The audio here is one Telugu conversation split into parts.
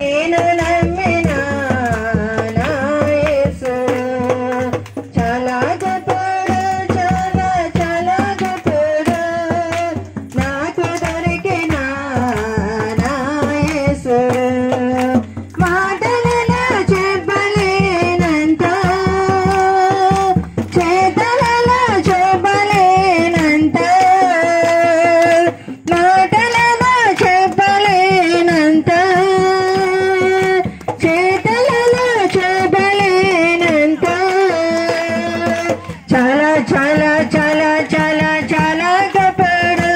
నేను నమ్మిన నా యేసుడు చాలా గొప్పడు, చాలా చాలా గొప్పడు. నాకు దొరికిన నా యేసుడు మాటలలో చెప్పలేనంత, చేతలలో చూపలేనంత, మాటలలో చెప్పలేనంత, చేతలలో చూపలేనంత. చాలా చాలా చాలా చాలా చాలా గొప్పడు,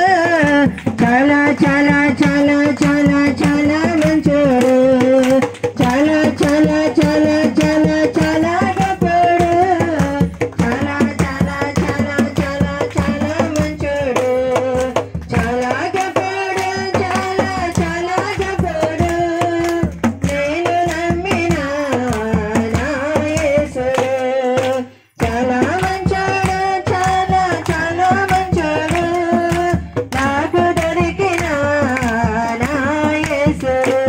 చాలా చాలా చాలా చాలా చాలా మంచోడు, చాలా చాలా చాలా చాలా చాలా గొప్పడు, చాలా చాలా చాలా చాలా చాలా మంచోడు, చాలా గొప్పడు, చాలా చాలా గొప్పడు. నేను నమ్మిన నా యేసుడు చాలా మంచోడు, చాలా చాలా మంచోడు. నాకు దొరికిన నా యేసుడు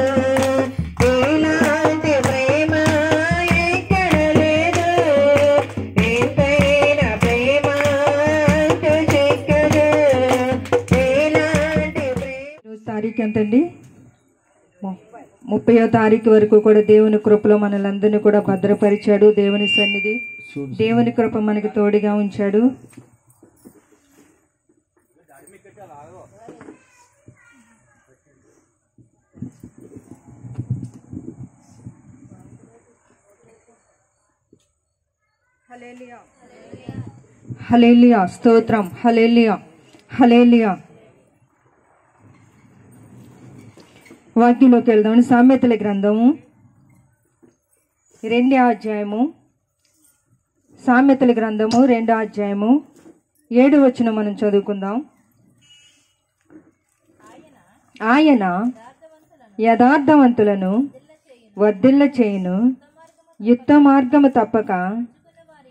ఇలాంటి ప్రేమ ఎక్కడ లేదు, ఎంతైన ప్రేమ అంటూ చిక్కదు, ఇలాంటి ప్రేమ. తారీఖు ఎంతండి? 30వ తారీఖు వరకు కూడా దేవుని కృపలో మనలందరినీ కూడా భద్రపరిచాడు. దేవుని సన్నిధి, దేవుని కృప మనకి తోడుగా ఉంచాడు. హల్లెలూయా, స్తోత్రం, హల్లెలూయా, హల్లెలూయా. వాక్యంలోకి వెళ్దాం. సామెతల గ్రంథము 2వ అధ్యాయము, సామెతల గ్రంథము 2వ అధ్యాయము 7వ వచనం మనం చదువుకుందాం. ఆయన యథార్థవంతులను వర్ధిల్ల చేయును, యుక్త మార్గము తప్పక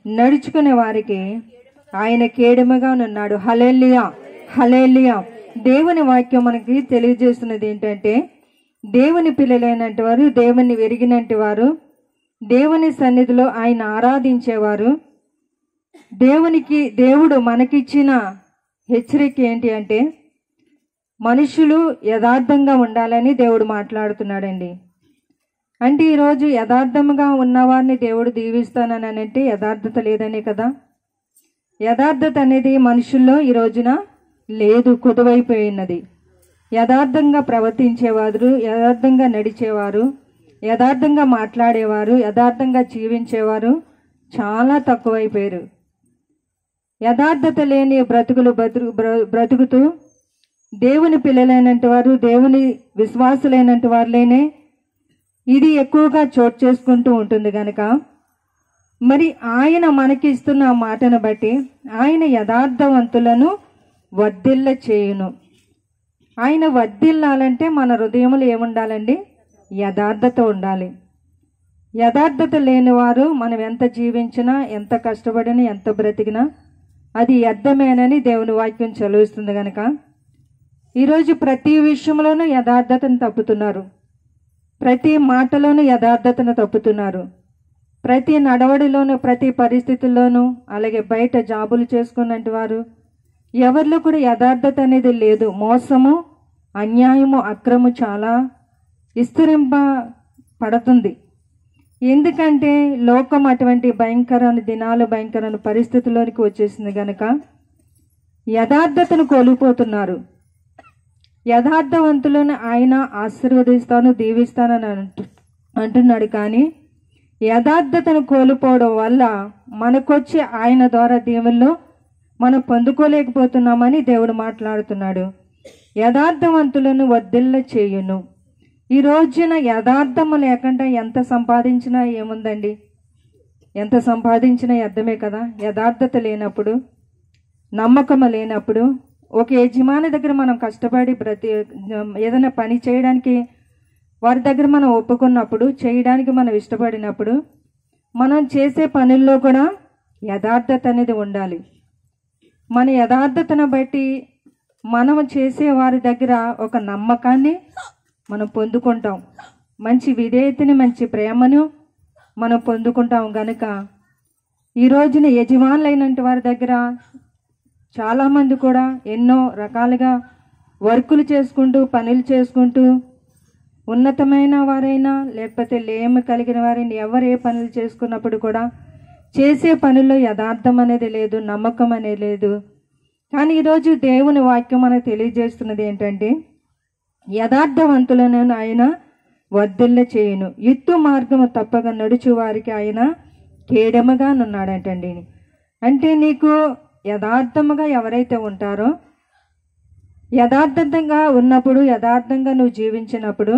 నడుచుకునే వారికి ఆయన కేడముగా ఉన్నాడు. హల్లెలూయా, హల్లెలూయా. దేవుని వాక్యం మనకి తెలియజేస్తున్నది ఏంటంటే, దేవుని పిల్లలైనటువంటి వారు, దేవుని ఎరిగినట్టు వారు, దేవుని సన్నిధిలో ఆయన ఆరాధించేవారు, దేవుడు మనకిచ్చిన హెచ్చరిక ఏంటి అంటే, మనుషులు యథార్థంగా ఉండాలని దేవుడు మాట్లాడుతున్నాడండి. అంటే ఈరోజు యథార్థంగా ఉన్నవారిని దేవుడు దీవిస్తానని అంటే యథార్థత లేదనే కదా. యథార్థత అనేది మనుషుల్లో ఈ రోజున లేదు, కొదువైపోయినది. యథార్థంగా ప్రవర్తించేవారు, యథార్థంగా నడిచేవారు, యథార్థంగా మాట్లాడేవారు, యథార్థంగా జీవించేవారు చాలా తక్కువైపోయారు. యథార్థత లేని బ్రతుకుతూ దేవుని పిల్లలైనటువంటి వారు, దేవుని విశ్వాసులైనటువంటి వారులేనే ఇది ఎక్కువగా చోటు చేసుకుంటూ ఉంటుంది కనుక, మరి ఆయన మనకి ఇస్తున్న మాటను బట్టి ఆయన యథార్థవంతులను వర్ధిల్ల చేయును. ఆయన వర్ధిల్లాలంటే మన హృదయములు ఏముండాలండి? యథార్థత ఉండాలి. యథార్థత లేని వారు మనం ఎంత జీవించినా, ఎంత కష్టపడినా, ఎంత బ్రతికినా అది వ్యర్థమేనని దేవుని వాక్యం చదివిస్తుంది కనుక ఈరోజు ప్రతి విషయంలోనూ యథార్థతను తప్పుతున్నారు, ప్రతి మాటలోనూ యథార్థతను తప్పుతున్నారు, ప్రతి నడవడిలోనూ, ప్రతి పరిస్థితుల్లోనూ, అలాగే బయట జాబులు చేసుకున్నట్టు వారు ఎవరిలో కూడా యథార్థత అనేది లేదు. మోసము, అన్యాయము, అక్రము చాలా విస్తరింప పడుతుంది. ఎందుకంటే లోకం అటువంటి భయంకరమైన దినాలు, భయంకరమైన పరిస్థితుల్లోనికి వచ్చేసింది కనుక యథార్థతను కోల్పోతున్నారు. యథార్థవంతులను ఆయన ఆశీర్వదిస్తాను, దీవిస్తానని అంటున్నాడు. కానీ యథార్థతను కోల్పోవడం వల్ల మనకొచ్చి ఆయన ద్వారా దీవెనలు మనం పొందుకోలేకపోతున్నామని దేవుడు మాట్లాడుతున్నాడు. యథార్థవంతులను వర్ధిల్ల చేయును. ఈ రోజున యథార్థము లేకుండా ఎంత సంపాదించినా ఏముందండి? ఎంత సంపాదించినా వ్యర్థమే కదా. యథార్థత లేనప్పుడు, నమ్మకం లేనప్పుడు, ఒక యజమాని దగ్గర మనం కష్టపడి ఏదైనా పని చేయడానికి వారి దగ్గర మనం ఒప్పుకున్నప్పుడు, చేయడానికి మనం ఇష్టపడినప్పుడు, మనం చేసే పనుల్లో కూడా యథార్థత అనేది ఉండాలి. మన యథార్థతను బట్టి మనం చేసే వారి దగ్గర ఒక నమ్మకాన్ని మనం పొందుకుంటాం. మంచి విధేయతని, మంచి ప్రేమను మనం పొందుకుంటాం కనుక ఈ రోజున యజమానులైనటువంటి వారి దగ్గర చాలామంది కూడా ఎన్నో రకాలుగా వర్కులు చేసుకుంటూ, పనులు చేసుకుంటూ, ఉన్నతమైన వారైనా లేకపోతే లేమి కలిగిన వారైనా ఎవరు ఏ పనులు చేసుకున్నప్పుడు కూడా చేసే పనుల్లో యథార్థం అనేది లేదు, నమ్మకం అనేది లేదు. కానీ ఈరోజు దేవుని వాక్యం మనకు తెలియజేస్తున్నది ఏంటంటే, యథార్థవంతులను ఆయన వర్ధిల్ల చేయును, యుత్తు మార్గము తప్పక నడుచు వారికి ఆయన కేడముగా ఉన్నాడంటండి. అంటే నీకు యథార్థముగా ఎవరైతే ఉంటారో, యథార్థంగా ఉన్నప్పుడు, యథార్థంగా నువ్వు జీవించినప్పుడు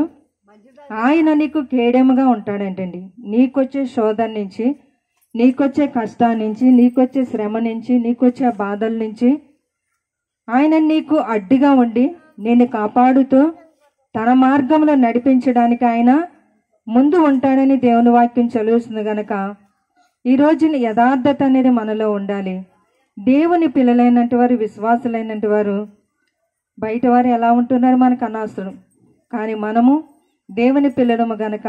ఆయన నీకు కేడముగా ఉంటాడంటండి. నీకొచ్చే శోధన నుంచి, నీకొచ్చే కష్టాల నుంచి, నీకొచ్చే శ్రమ నుంచి, నీకొచ్చే బాధల నుంచి ఆయన నీకు అడ్డుగా ఉండి నిన్ను కాపాడుతూ తన మార్గంలో నడిపించడానికి ఆయన ముందు ఉంటాడని దేవుని వాక్యం చదువుతుంది కనుక ఈరోజు యథార్థత అనేది మనలో ఉండాలి. దేవుని పిల్లలైనటువంటి వారు, విశ్వాసులైనటువంటి వారు బయట వారు ఎలా ఉంటున్నారు మనకు అనవసరం. కానీ మనము దేవుని పిల్లలము గనక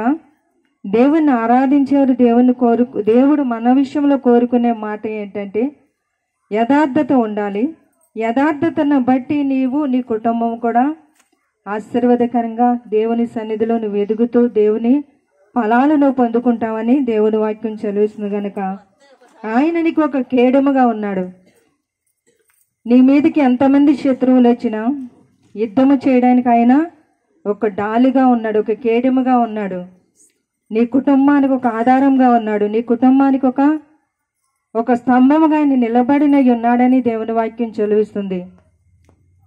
దేవుణ్ణి ఆరాధించేవారు దేవుడు మన విషయంలో కోరుకునే మాట ఏంటంటే యథార్థత ఉండాలి. యథార్థతను బట్టి నీవు, నీ కుటుంబం కూడా ఆశీర్వాదకరంగా దేవుని సన్నిధిలో నువ్వు ఎదుగుతూ దేవుని ఫలాలు నువ్వు పొందుకుంటావని దేవుని వాక్యం చదువుతుంది కనుక ఆయన నీకు ఒక కేడముగా ఉన్నాడు. నీ మీదకి ఎంతమంది శత్రువులు వచ్చినా యుద్ధము చేయడానికి ఆయన ఒక డాలుగా ఉన్నాడు, ఒక కేడముగా ఉన్నాడు. నీ కుటుంబానికి ఒక ఆధారంగా ఉన్నాడు, నీ కుటుంబానికి ఒక స్తంభముగా ఆయన నిలబడిన ఉన్నాడని దేవుని వాక్యం చదివిస్తుంది.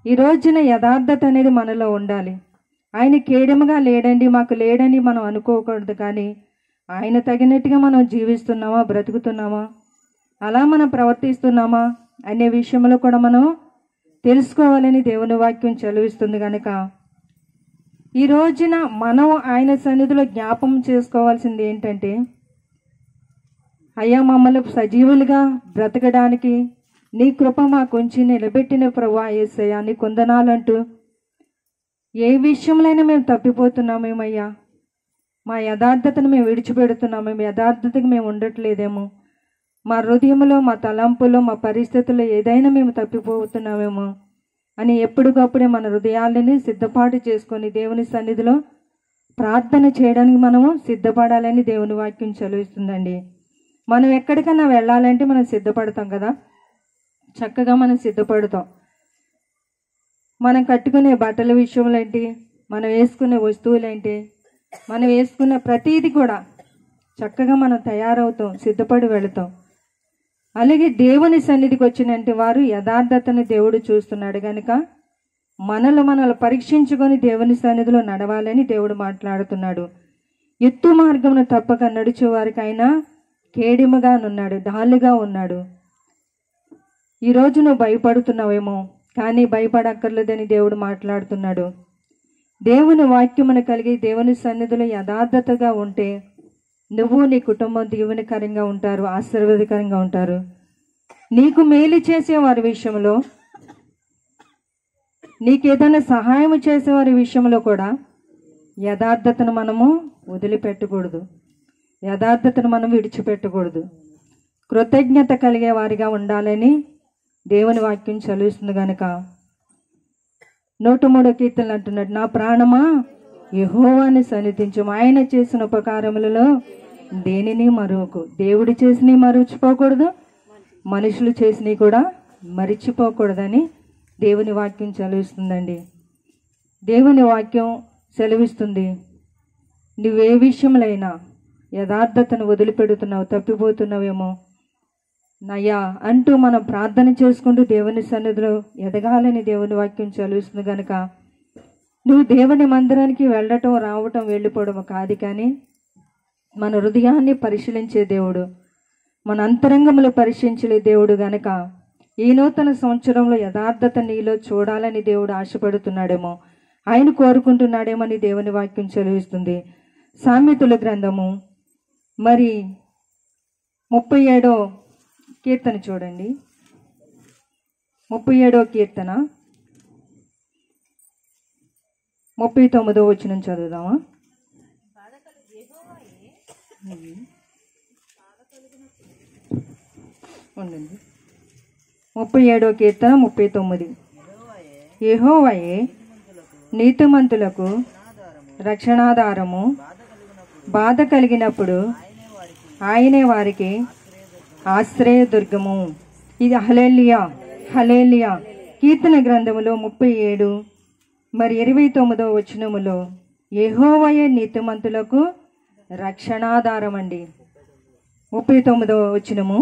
ఈ రోజున యథార్థత అనేది మనలో ఉండాలి. ఆయన కేడముగా లేడండి, మాకు లేడని మనం అనుకోకూడదు. కానీ ఆయన తగినట్టుగా మనం జీవిస్తున్నామా, బ్రతుకుతున్నామా, అలా మనం ప్రవర్తిస్తున్నామా అనే విషయంలో కూడా మనం తెలుసుకోవాలని దేవుని వాక్యం చదివిస్తుంది కనుక ఈ రోజున మనం ఆయన సన్నిధిలో జ్ఞాపం చేసుకోవాల్సింది ఏంటంటే, అయ్యా మమ్మల్ని సజీవులుగా బ్రతకడానికి నీ కృప మాకుంచి నిలబెట్టిన ప్రభువా యేసయ్యా నీ కొందనాలంటూ ఏ విషయంలోనైనా మేము తప్పిపోతున్నామేమయ్యా, మా యథార్థతను మేము విడిచిపెడుతున్నామేమో, యథార్థతకు మేము ఉండట్లేదేమో, మా హృదయంలో, మా తలంపులో, మా పరిస్థితుల్లో ఏదైనా మేము తప్పిపోతున్నామేమో అని ఎప్పటికప్పుడే మన హృదయాలని సిద్ధపాటు చేసుకొని దేవుని సన్నిధిలో ప్రార్థన చేయడానికి మనము సిద్ధపడాలని దేవుని వాక్యం చదివిస్తుందండి. మనం ఎక్కడికైనా వెళ్ళాలంటే మనం సిద్ధపడతాం కదా, చక్కగా మనం సిద్ధపడతాం. మనం కట్టుకునే బట్టల విషయంలో ఏంటి, మనం వేసుకునే వస్తువులేంటి, మనం వేసుకున్న ప్రతీది కూడా చక్కగా మనం తయారవుతాం, సిద్ధపడి వెళతాం. అలాగే దేవుని సన్నిధికి వచ్చినంటే వారు యథార్థతను దేవుడు చూస్తున్నాడు కనుక మనల్ని పరీక్షించుకొని దేవుని సన్నిధిలో నడవాలని దేవుడు మాట్లాడుతున్నాడు. ఎత్తు మార్గమును తప్పక నడుచు వారికి ఆయన కేడిముగా ఉన్నాడు, డాలుగా ఉన్నాడు. ఈరోజు నువ్వు భయపడుతున్నావేమో, కానీ భయపడక్కర్లేదని దేవుడు మాట్లాడుతున్నాడు. దేవుని వాక్యమును కలిగి దేవుని సన్నిధిలో యథార్థతగా ఉంటే నువ్వు, నీ కుటుంబం దీవెనకరంగా ఉంటారు, ఆశీర్వాదకరంగా ఉంటారు. నీకు మేలు చేసే వారి విషయంలో, నీకు ఏదైనా సహాయం చేసేవారి విషయంలో కూడా యథార్థతను మనము వదిలిపెట్టకూడదు, యథార్థతను మనం విడిచిపెట్టకూడదు. కృతజ్ఞత కలిగే వారిగా ఉండాలని దేవుని వాక్యం చదివిస్తుంది కనుక 103 కీర్తనలు అంటున్నాడు, నా ప్రాణమా యెహోవాని సన్నిధించు, ఆయన చేసిన ఉపకారములలో దేనిని మరువకు. దేవుడు చేసినవి మరచిపోకూడదు, మనుషులు చేసినవి కూడా మరిచిపోకూడదని దేవుని వాక్యం సెలవిస్తుందండి. దేవుని వాక్యం సెలవిస్తుంది, నువ్వే విషయంలో యథార్థతను వదిలిపెడుతున్నావు, తప్పిపోతున్నావేమో నయ్యా అంటూ మనం ప్రార్థన చేసుకుంటూ దేవుని సన్నిధిలో ఎదగాలని దేవుని వాక్యం సెలవిస్తుంది కనుక నువ్వు దేవుని మందిరానికి వెళ్ళటం, రావటం, వెళ్ళిపోవడం కాదు, కానీ మన హృదయాన్ని పరిశీలించే దేవుడు, మన అంతరంగములు పరిశీలించే దేవుడు గనక ఈ నూతన సంవత్సరంలో యథార్థత నీలో చూడాలని దేవుడు ఆశపడుతున్నాడేమో, ఆయన కోరుకుంటున్నాడేమని దేవుని వాక్యం సెలవిస్తుంది. సామెతల గ్రంథము మరి 37వ కీర్తన చూడండి. 37వ కీర్తన 39వ వచనం చదువుదామా. ఉండండి. 37వ కీర్తన 39. యెహోవాయే నీతిమంతులకు రక్షణాధారము, బాధ కలిగినప్పుడు ఆయనే వారికి ఆశ్రయదుర్గము. ఇది హల్లెలూయా హల్లెలూయా. కీర్తన గ్రంథములో 37 మరి 29వ వచనములో యెహోవాయే నీతిమంతులకు రక్షణాధారం అండి. 39వ వచనము,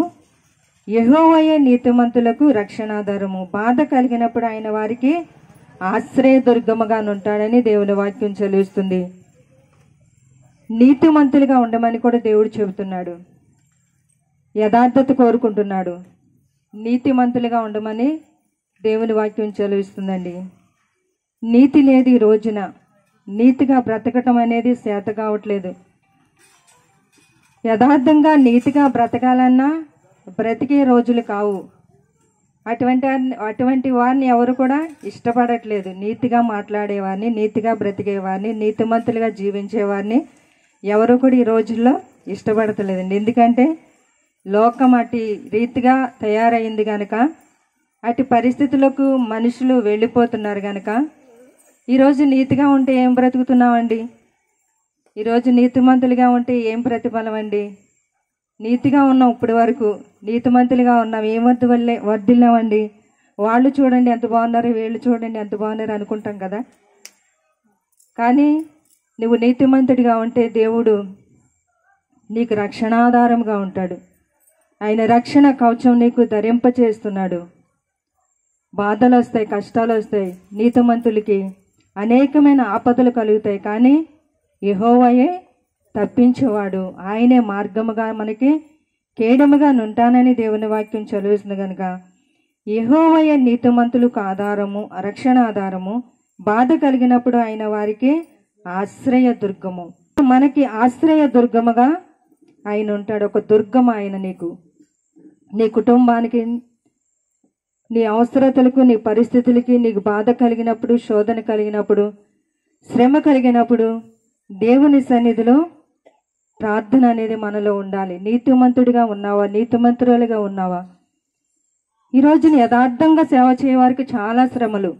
యెహోవాయే నీతిమంతులకు రక్షణాధారము, బాధ కలిగినప్పుడు ఆయన వారికి ఆశ్రయదుర్గముగా ఉంటాడని దేవుని వాక్యం చెలుస్తుంది. నీతిమంతులుగా ఉండమని కూడా దేవుడు చెబుతున్నాడు. యథార్థత కోరుకుంటున్నాడు. నీతిమంతులుగా ఉండమని దేవుని వాక్యం చెలుస్తుందండి. నీతి లేదు ఈ రోజున. నీతిగా బ్రతకటం అనేది చేత కావట్లేదు. యథార్థంగా నీతిగా బ్రతకాలన్నా బ్రతికే రోజులు కావు. అటువంటి వారిని ఎవరు కూడా ఇష్టపడట్లేదు. నీతిగా మాట్లాడేవారిని, నీతిగా బ్రతికేవారిని, నీతిమంతులుగా జీవించేవారిని ఎవరు కూడా ఈ రోజుల్లో ఇష్టపడతలేదండి. ఎందుకంటే లోకం అటు రీతిగా తయారైంది కనుక, అటు పరిస్థితులకు మనుషులు వెళ్ళిపోతున్నారు కనుక ఈరోజు నీతిగా ఉంటే ఏం బ్రతుకుతున్నామండి? ఈరోజు నీతిమంతులుగా ఉంటే ఏం ప్రతిఫలం అండి? నీతిగా ఉన్నాం, ఇప్పటి వరకు నీతిమంతులుగా ఉన్నాం, ఏం వర్ధిల్లామండి? వాళ్ళు చూడండి ఎంత బాగున్నారు, వీళ్ళు చూడండి ఎంత బాగున్నారు అనుకుంటాం కదా. కానీ నువ్వు నీతిమంతుడిగా ఉంటే దేవుడు నీకు రక్షణాధారంగా ఉంటాడు. ఆయన రక్షణ కవచం నీకు ధరింపచేస్తున్నాడు. బాధలు వస్తాయి, కష్టాలు వస్తాయి, నీతిమంతులకి అనేకమైన ఆపదలు కలుగుతాయి. కానీ యెహోవాయే తప్పించేవాడు. ఆయనే మార్గముగా మనకి కేడముగా నుంటానని దేవుని వాక్యం చదువుతుంది కనుక యెహోవాయే నీతిమంతులకు ఆధారము, రక్షణ ఆధారము, బాధ కలిగినప్పుడు ఆయన వారికి ఆశ్రయ దుర్గము. మనకి ఆశ్రయ దుర్గముగా ఆయన ఉంటాడు. ఒక దుర్గం ఆయన నీకు, నీ కుటుంబానికి, నీ అవసరతలకు, నీ పరిస్థితులకి. నీకు బాధ కలిగినప్పుడు, శోధన కలిగినప్పుడు, శ్రమ కలిగినప్పుడు దేవుని సన్నిధిలో ప్రార్థన అనేది మనలో ఉండాలి. నీతిమంతుడిగా ఉన్నావా? నీతిమంతురాలుగా ఉన్నావా? ఈరోజు యథార్థంగా సేవ చేయవారికి చాలా శ్రమలు,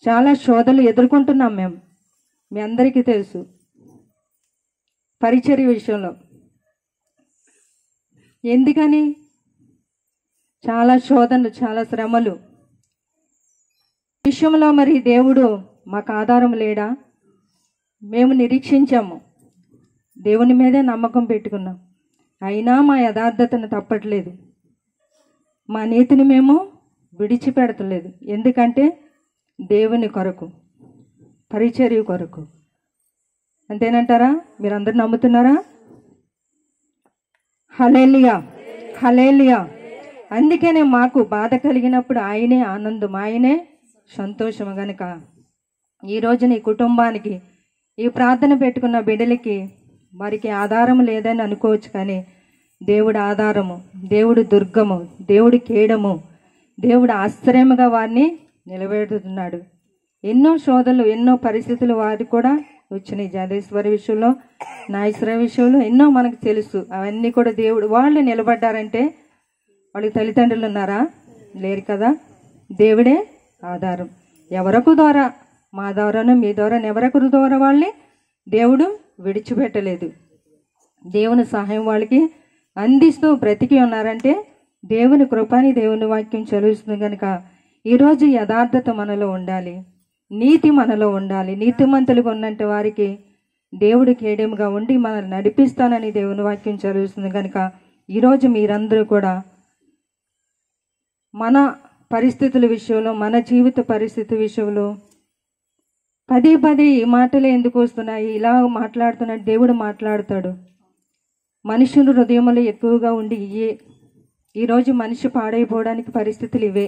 చాలా శోధనలు ఎదుర్కొంటున్నాం మేము. మీ అందరికీ తెలుసు. పరిచర్య విషయంలో ఎందుకని చాలా శోధనలు, చాలా శ్రమలు విషయంలో మరి దేవుడు మాకు ఆధారం లేడా? మేము నిరీక్షించాము, దేవుని మీదే నమ్మకం పెట్టుకున్నాం, అయినా మా యథార్థతను తప్పట్లేదు, మా నీతిని మేము విడిచిపెడతలేదు. ఎందుకంటే దేవుని కొరకు, పరిచర్య కొరకు. అంతేనంటారా? మీరందరూ నమ్ముతున్నారా? హల్లెలూయా హల్లెలూయా. అందుకనే మాకు బాధ కలిగినప్పుడు ఆయనే ఆనందం, ఆయనే సంతోషం. గనుక ఈరోజు నీ కుటుంబానికి, ఈ ప్రార్థన పెట్టుకున్న బిడ్డలకి వారికి ఆధారం లేదని అనుకోవచ్చు, కానీ దేవుడు ఆధారము, దేవుడు దుర్గము, దేవుడు కేడము, దేవుడు ఆశ్రయముగా వారిని నిలబెడుతున్నాడు. ఎన్నో శోధనలు, ఎన్నో పరిస్థితులు వారికి కూడా వచ్చినాయి. జాదేశ్వరి విషయంలో, నాగేశ్వర విషయంలో ఎన్నో మనకు తెలుసు. అవన్నీ కూడా దేవుడు, వాళ్ళు నిలబడ్డారంటే వాళ్ళకి తల్లిదండ్రులు ఉన్నారా? లేరు కదా. దేవుడే ఆధారం. ఎవరకు ద్వారా, మా ద్వారానో మీ ద్వారా, ఎవరొకరి ద్వారా వాళ్ళని దేవుడు విడిచిపెట్టలేదు. దేవుని సహాయం వాళ్ళకి అందిస్తూ బ్రతికి ఉన్నారంటే దేవుని కృపని దేవుని వాక్యం చదువుతుంది. కనుక ఈరోజు యథార్థత మనలో ఉండాలి, నీతి మనలో ఉండాలి. నీతిమంతులుగా ఉన్నంటే వారికి దేవుడు కేడముగా ఉండి మనల్ని నడిపిస్తానని దేవుని వాక్యం చదువుతుంది. కనుక ఈరోజు మీరందరూ కూడా మన పరిస్థితుల విషయంలో, మన జీవిత పరిస్థితి విషయంలో పదే పదే ఈ మాటలే ఎందుకు వస్తున్నాయి, ఇలా మాట్లాడుతున్నాడు, దేవుడు మాట్లాడతాడు. మనుషుల హృదయంలో ఎక్కువగా ఉండి ఇవే. ఈరోజు మనిషి పాడైపోవడానికి పరిస్థితులు ఇవే,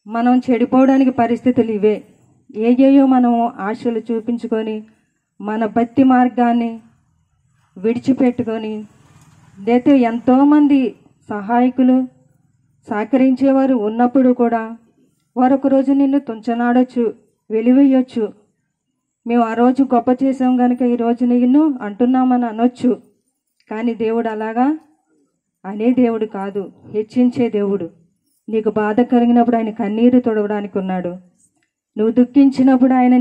మనం చెడిపోవడానికి పరిస్థితులు ఇవే. ఏయో మనం ఆశలు చూపించుకొని మన భక్తి మార్గాన్ని విడిచిపెట్టుకొని, అయితే ఎంతోమంది సహాయకులు సహకరించేవారు ఉన్నప్పుడు కూడా వారు ఒక రోజు నిన్ను తుంచనాడొచ్చు, వెలివేయొచ్చు. మేము ఆ రోజు గొప్ప చేసాం కనుక ఈరోజు నిన్ను అంటున్నామని అనొచ్చు. కానీ దేవుడు అలాగా అనే దేవుడు కాదు, హెచ్చించే దేవుడు. నీకు బాధ కలిగినప్పుడు ఆయన కన్నీరు తుడవడానికి ఉన్నాడు. నువ్వు దుఃఖించినప్పుడు ఆయన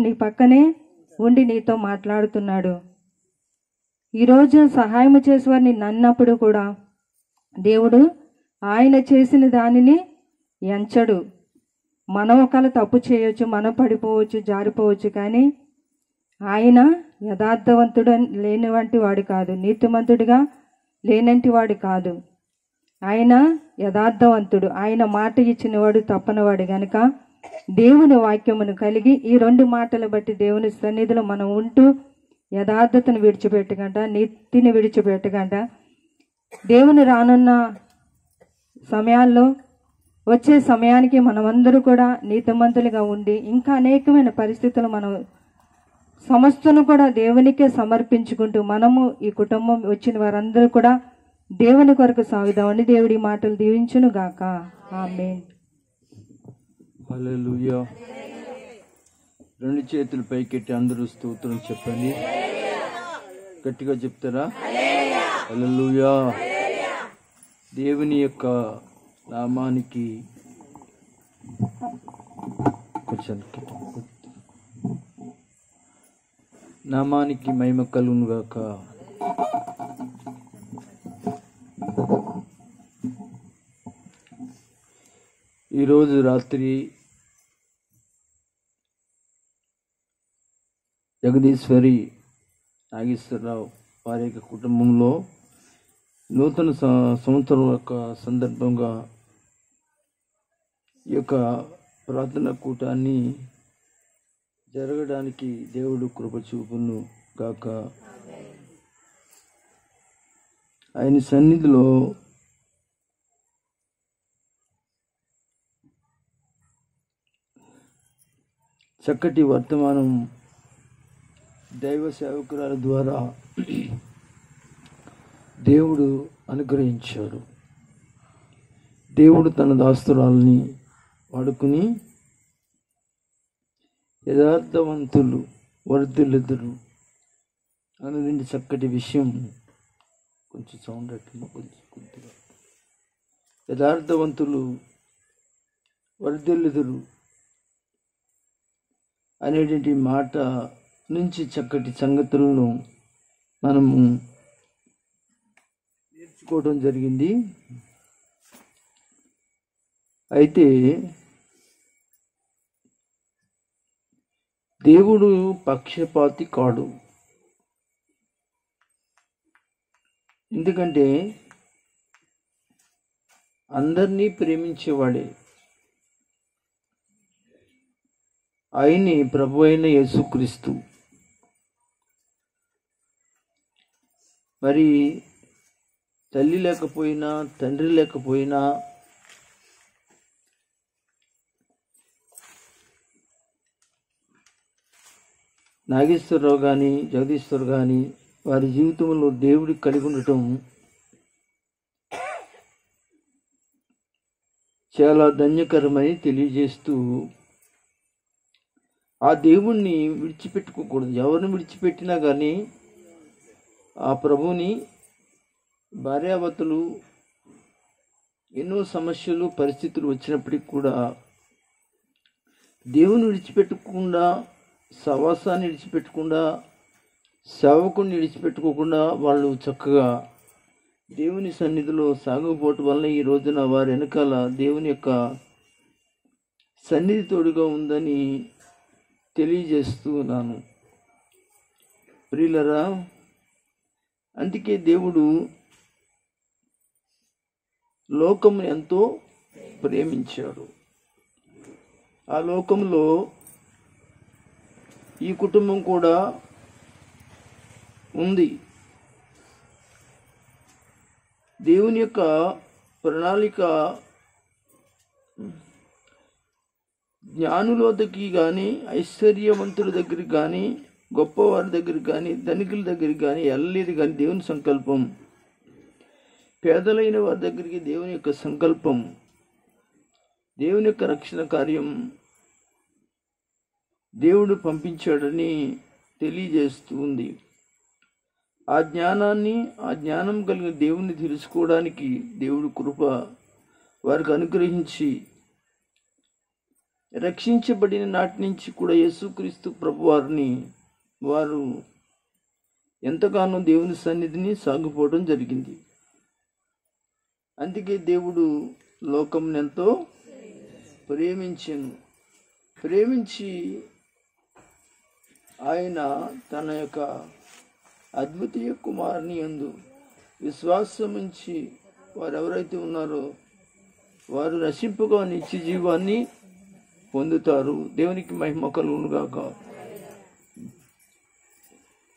నీ పక్కనే ఉండి నీతో మాట్లాడుతున్నాడు. ఈరోజు సహాయం చేసేవారు నిన్ను అన్నప్పుడు కూడా దేవుడు ఆయన చేసిన దానిని ఎంచడు. మనం ఒకవేళ తప్పు చేయొచ్చు, మనం పడిపోవచ్చు, జారిపోవచ్చు, కానీ ఆయన యథార్థవంతుడు లేని వంటి వాడు కాదు, నీతిమంతుడిగా లేనంటి వాడు కాదు. ఆయన యథార్థవంతుడు, ఆయన మాట ఇచ్చినవాడు తప్పనివాడు. కనుక దేవుని వాక్యమును కలిగి ఈ 2 మాటలు బట్టి దేవుని సన్నిధిలో మనం ఉంటూ యథార్థతను విడిచిపెట్టకుండా, నీతిని విడిచిపెట్టకుండా, దేవుని రానున్న సమయాల్లో వచ్చే సమయానికి మనమందరూ కూడా నీతిమంతులుగా ఉండి ఇంకా అనేకమైన పరిస్థితులు మనం సమస్తను కూడా దేవునికే సమర్పించుకుంటూ మనము ఈ కుటుంబం వచ్చిన వారందరూ కూడా దేవుని కొరకు సాగుదామని దేవుడి మాటలు దీవించును గాక. ఆమేన్. హల్లెలూయా. 2 చేతులు పైకెట్టి అందరూ స్తోత్రం చెప్పండి. గట్టిగా చెప్తారా? హల్లెలూయా. దేవుని యొక్క నామానికి మహిమ కలుగును గాక. ఈరోజు రాత్రి జగదీశ్వరి నాగేశ్వరరావు వారి యొక్క కుటుంబంలో నూతన సంవత్సరం యొక్క సందర్భంగా ఈ యొక్క ప్రార్థన కూటాన్ని జరగడానికి దేవుడు కృప చూపును గాక. ఆయన సన్నిధిలో చక్కటి వర్తమానం దైవ సేవకురాల ద్వారా దేవుడు అనుగ్రహించాడు. దేవుడు తన దాస్తురాలని వాడుకుని యథార్థవంతులు వర్ధిల్లుదురు అనేది చక్కటి విషయం. కొంచెం సౌండ్ అట్లా కొద్దిగా. యథార్థవంతులు వర్ధిల్లుదురు అనేటువంటి మాట నుంచి చక్కటి సంగతులను మనము నేర్చుకోవడం జరిగింది. అయితే దేవుడు పక్షపాతి కాడు. ఎందుకంటే అందరినీ ప్రేమించేవాడే. ఆయనే ప్రభు అయిన యేసుక్రీస్తు. మరి తల్లి లేకపోయినా, తండ్రి లేకపోయినా, నాగేశ్వరరావు కానీ జగదీశ్వర్ కానీ వారి జీవితంలో దేవుడికి కలిగి ఉండటం చాలా ధన్యకరమని తెలియజేస్తూ, ఆ దేవుణ్ణి విడిచిపెట్టుకోకూడదు. ఎవరిని విడిచిపెట్టినా కానీ ఆ ప్రభువుని, భార్యాభర్తలు ఎన్నో సమస్యలు పరిస్థితులు వచ్చినప్పటికి కూడా దేవుని విడిచిపెట్టకుండా, సవాసాన్ని విడిచిపెట్టకుండా, సేవకుని విడిచిపెట్టుకోకుండా వాళ్ళు చక్కగా దేవుని సన్నిధిలో సాగుపోవటం వల్ల ఈ రోజున వారి వెనకాల దేవుని యొక్క సన్నిధి తోడుగా ఉందని తెలియజేస్తూ ఉన్నాను. ప్రియులరా, అందుకే దేవుడు లోకం ఎంతో ప్రేమించాడు. ఆ లోకంలో ఈ కుటుంబం కూడా ఉంది. దేవుని యొక్క ప్రణాళిక జ్ఞానుల వద్దకి కానీ, ఐశ్వర్యవంతుల దగ్గరికి కానీ, గొప్పవారి దగ్గరికి కానీ, ధనికుల దగ్గరికి కానీ వెళ్ళలేదు. కానీ దేవుని సంకల్పం పేదలైన వారి దగ్గరికి దేవుని యొక్క సంకల్పం, దేవుని యొక్క రక్షణ కార్యం దేవుడు పంపించాడని తెలియజేస్తూ ఉంది. ఆ జ్ఞానం కలిగిన దేవుణ్ణి తెలుసుకోవడానికి దేవుడు కృప వారికి అనుగ్రహించి రక్షించబడిన నాటి నుంచి కూడా యేసుక్రీస్తు ప్రభువారిని వారు ఎంతగానో దేవుని సన్నిధిని సాగిపోవడం జరిగింది. అందుకే దేవుడు లోకంను ఎంతో ప్రేమించి ఆయన తన యొక్క అద్వితీయ కుమారుని యందు విశ్వాసముంచి వారెవరైతే ఉన్నారో వారు నశింపుగా నిత్య జీవాన్ని పొందుతారు. దేవునికి మహిమ కలుగునుగాక.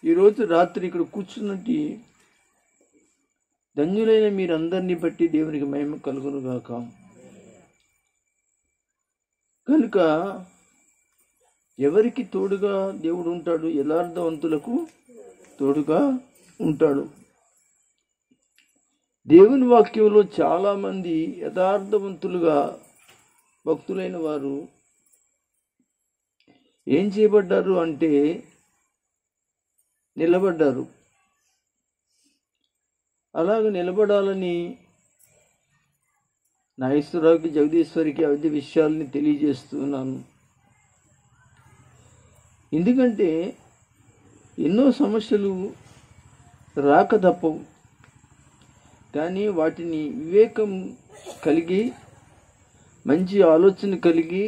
ఈరోజు రాత్రి ఇక్కడ కూర్చున్నట్టు ధన్యులైన మీరందరినీ బట్టి దేవునికి మహిమ కలుగునుగాక. కనుక ఎవరికి తోడుగా దేవుడు ఉంటాడు? యథార్థవంతులకు తోడుగా ఉంటాడు. దేవుని వాక్యంలో చాలామంది యథార్థవంతులుగా భక్తులైన వారు ఏం చేయబడ్డారు అంటే నిలబడ్డారు. అలాగ నిలబడాలని నాగేశ్వరరావుకి, జగదీశ్వరికి అవధి విషయాలని తెలియజేస్తున్నాను. ఎందుకంటే ఎన్నో సమస్యలు రాక తప్పవు, కానీ వాటిని వివేకం కలిగి మంచి ఆలోచన కలిగి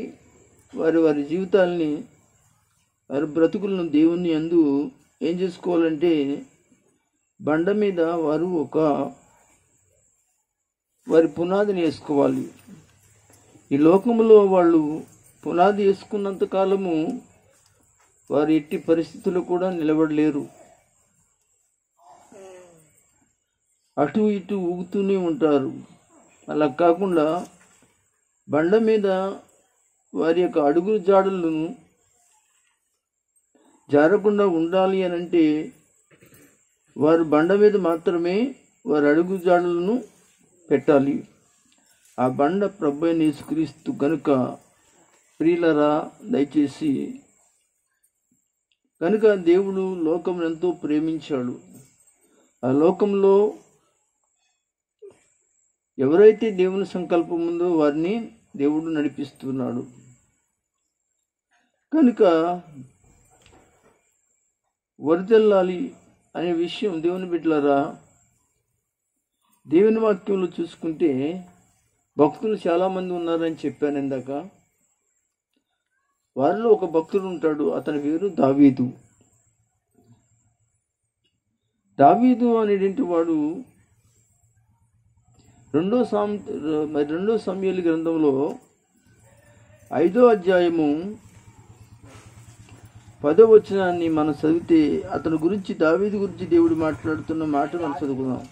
వారి జీవితాలని వారి బ్రతుకులను దేవుని యందు ఏం చేసుకోవాలంటే బండ మీద వారి పునాదిని వేసుకోవాలి. ఈ లోకంలో వాళ్ళు పునాది వేసుకున్నంత కాలము వారు ఎట్టి పరిస్థితుల్లో కూడా నిలబడలేరు. అటు ఇటు ఊగుతూనే ఉంటారు. అలా కాకుండా బండ మీద వారి యొక్క అడుగు జాడలను జారకుండా ఉండాలి అని అంటే వారు బండ మీద మాత్రమే వారి అడుగు జాడలను పెట్టాలి. ఆ బండ ప్రభువైన యేసుక్రీస్తు కనుక ప్రియులరా, దయచేసి కనుక దేవుడు లోకమును ఎంతో ప్రేమించాడు. ఆ లోకంలో ఎవరైతే దేవుని సంకల్పం ఉందో వారిని దేవుడు నడిపిస్తున్నాడు. కనుక వరిదెల్లాలి అనే విషయం దేవుని బిడ్డలారా, దేవుని వాక్యంలో చూసుకుంటే భక్తులు చాలామంది ఉన్నారని చెప్పాను ఇందాక. వారిలో ఒక భక్తుడు ఉంటాడు, అతని పేరు దావీదు. దావీదు అనేటువంటి వాడు రెండో సమూయేలు గ్రంథంలో 5వ అధ్యాయము 10వ వచనాన్ని మనం చదివితే అతని గురించి, దావీదు గురించి దేవుడు మాట్లాడుతున్న మాట మనం చదువుకుందాం.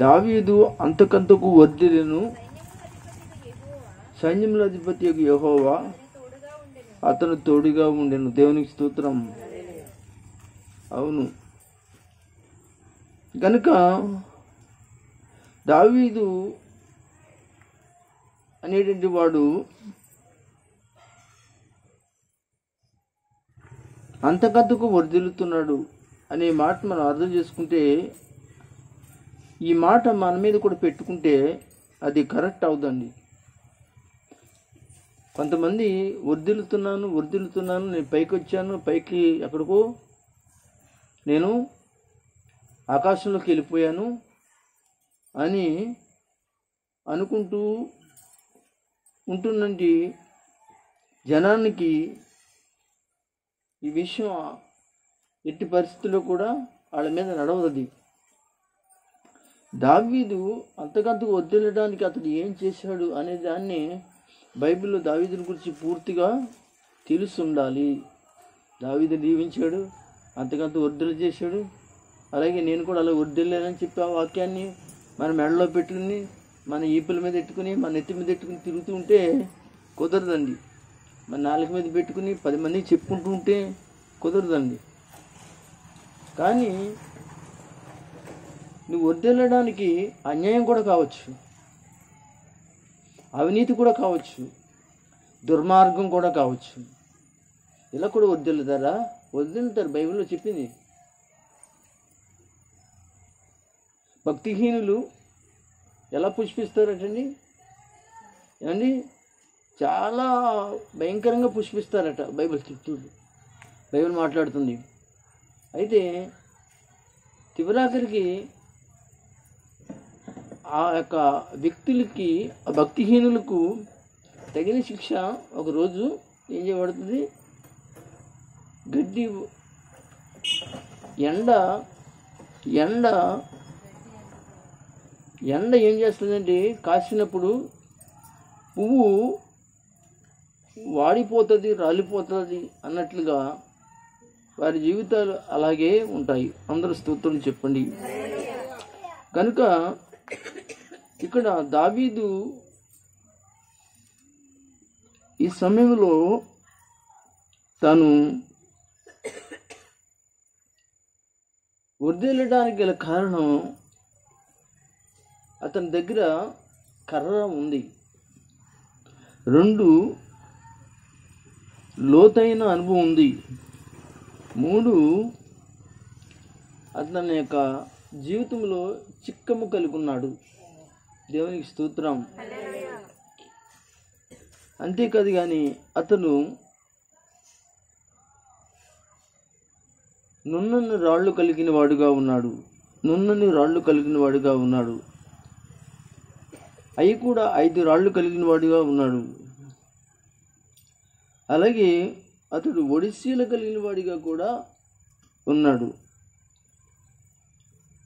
దావీదు అంతకంతకు వర్ధిల్లెను, సైన్యముల అధిపతి యెహోవా అతను తోడుగా ఉండెను. దేవునికి స్తోత్రం. అవును, కనుక దావీదు అనేటువంటి వాడు అంతకంతకు వర్ధిల్లుతున్నాడు అనే మాట మనం అర్థం చేసుకుంటే, ఈ మాట మన మీద కూడా పెట్టుకుంటే అది కరెక్ట్ అవుదండి. కొంతమంది వర్ధిల్లుతున్నాను, నేను పైకి వచ్చాను, పైకి ఎక్కడికో నేను ఆకాశంలోకి వెళ్ళిపోయాను అని అనుకుంటూ ఉంటున్నటి జనానికి ఈ విషయం ఎట్టి పరిస్థితుల్లో కూడా వాళ్ళ మీద నడవదు. దావీదు అంతకంతకు వర్ధిల్లడానికి అతడు ఏం చేశాడు అనే దాన్ని బైబిల్లో దావీదుని గురించి పూర్తిగా తెలిసి ఉండాలి. దావీదు దీవించాడు, అంతకంత వర్ధిల్ల చేశాడు. అలాగే నేను కూడా అలా వర్ధిల్లానని చెప్పి ఆ వాక్యాన్ని మన మెడలో పెట్టుకుని, మన ఈపుల మీద పెట్టుకుని, మన నెత్తి మీద పెట్టుకుని తిరుగుతూ ఉంటే కుదరదండి. మన నాలుక మీద పెట్టుకుని 10 మందికి చెప్పుకుంటూ ఉంటే కుదరదండి. కానీ నువ్వు వర్ధిల్లడానికి అన్యాయం కూడా కావచ్చు. అవినీతి కూడా కావచ్చు, దుర్మార్గం కూడా కావచ్చు. ఇలా కూడా వదిలేతారా? వదిలేతారు. బైబిల్లో చెప్పింది. భక్తిహీనులు ఎలా పుష్పిస్తారటండి? ఏమండి? చాలా భయంకరంగా పుష్పిస్తారట. బైబిల్ మాట్లాడుతుంది. అయితే చివరాఖరికి ఆ యొక్క వ్యక్తులకి, ఆ భక్తిహీనులకు తగిన శిక్ష ఒకరోజు ఏం చేయబడుతుంది? గడ్డి ఎండ ఏం చేస్తుందంటే కాసినప్పుడు పువ్వు వాడిపోతుంది, రాలిపోతుంది అన్నట్లుగా వారి జీవితాలు అలాగే ఉంటాయి. అందరూ స్తోత్రం చెప్పండి. కనుక ఇక్కడ దావీదు ఈ సమయంలో తాను వర్ధిల్లడానికి గల కారణం, అతని దగ్గర కర్ర ఉంది. 2 లోతైన అనుభవం ఉంది. 3 అతని యొక్క జీవితంలో చిక్కము కలిగి ఉన్నాడు. దేవునికి స్తోత్రం. అంతేకాదు కానీ అతను నున్నని రాళ్ళు కలిగిన వాడుగా ఉన్నాడు. అవి కూడా 5 రాళ్ళు కలిగిన వాడుగా ఉన్నాడు. అలాగే అతడు ఒడిస్సీలు కలిగిన వాడిగా కూడా ఉన్నాడు.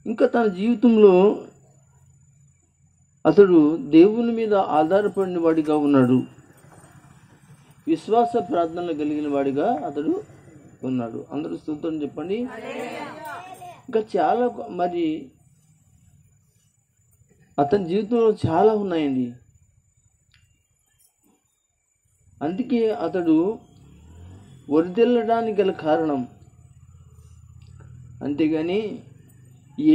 ఇంకా తన జీవితంలో అతడు దేవుని మీద ఆధారపడిన వాడిగా ఉన్నాడు. విశ్వాస ప్రార్థనలు కలిగిన వాడిగా అతడు ఉన్నాడు. అందరూ స్తోత్రం చెప్పండి. ఇంకా చాలా మరి అతని జీవితంలో చాలా ఉన్నాయండి. అందుకే అతడు వర్ధిల్లడానికి గల కారణం. అంతేగాని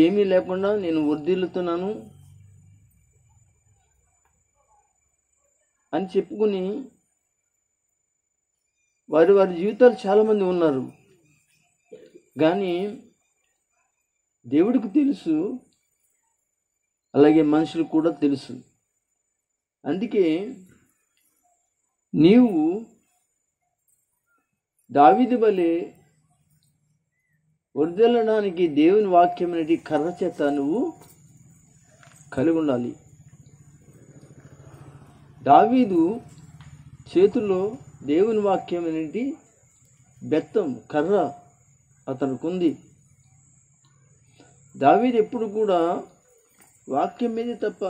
ఏమీ లేకుండా నేను వర్ధిల్లుతున్నాను అని చెప్పుకుని వారి జీవితాలు చాలామంది ఉన్నారు. కానీ దేవుడికి తెలుసు, అలాగే మనుషులకు కూడా తెలుసు. అందుకే నీవు దావీదు వలె వర్ధిల్లడానికి దేవుని వాక్యం అనేది కర్ర చేత నువ్వు కలిగి ఉండాలి. దావీదు చేతుల్లో దేవుని వాక్యం అనేది బెత్తం, కర్ర అతనికి ఉంది. దావీదు ఎప్పుడు కూడా వాక్యం మీద తప్ప